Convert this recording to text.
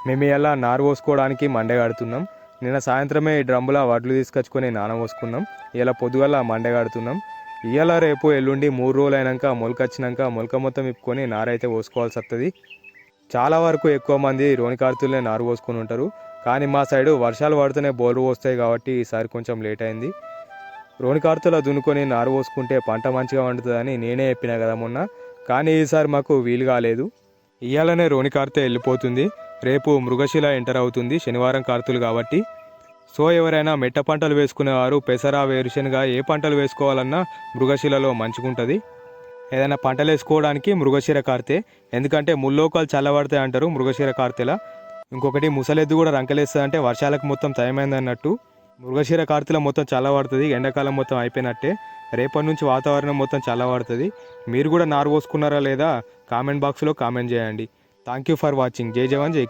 మేము ఇలా నారు పోసుకోవడానికి మండే కడుతున్నాం. నిన్న సాయంత్రమే ఈ డ్రమ్ములో వడ్లు తీసుకొచ్చుకొని నానబోసుకున్నాం. ఇలా పొద్దుగల మండే కడుతున్నాం. ఇవాళ రేపు ఎల్లుండి 3 రోజులు అయినాక మొలకొచ్చినాక మొలక మొత్తం ఇప్పుకొని నారైతే పోసుకోవాల్సి వస్తుంది. చాలా వరకు ఎక్కువ మంది రోని కార్తులనే నారు పోసుకొని ఉంటారు. కానీ మా సైడు వర్షాలు పడితేనే బోర్లు పోస్తాయి కాబట్టి ఈసారి కొంచెం లేట్ అయింది. రోని కార్తులో దున్నుకొని నారు పోసుకుంటే పంట మంచిగా వండుతుందని నేనే చెప్పినా కదా మొన్న. కానీ ఈసారి మాకు వీలు కాలేదు. ఇవాళనే రోని కార్తె వెళ్ళిపోతుంది. రేపు మృగశిల ఎంటర్ అవుతుంది, శనివారం కార్తులు కాబట్టి. సో ఎవరైనా మెట్ట పంటలు వేసుకునేవారు పెసర, వేరుశనగ ఏ పంటలు వేసుకోవాలన్నా మృగశిలలో మంచిగుంటుంది. ఏదైనా పంటలు వేసుకోవడానికి మృగశిర కార్తె, ఎందుకంటే ముల్లోకాలు చల్లబడతాయి అంటారు మృగశిర కార్తెలా. ఇంకొకటి ముసలెద్దు కూడా రంకెలేస్తుంది, అంటే వర్షాలకు మొత్తం టైమైంది అన్నట్టు. మృగశిర కార్తెలో మొత్తం చల్లబడుతుంది, ఎండాకాలం మొత్తం అయిపోయినట్టే. రేపటి నుంచి వాతావరణం మొత్తం చల్లబడుతుంది. మీరు కూడా నారు పోసుకున్నారా లేదా కామెంట్ బాక్స్లో కామెంట్ చేయండి. Thank you for watching. జై జవాన్ జై కిసాన్.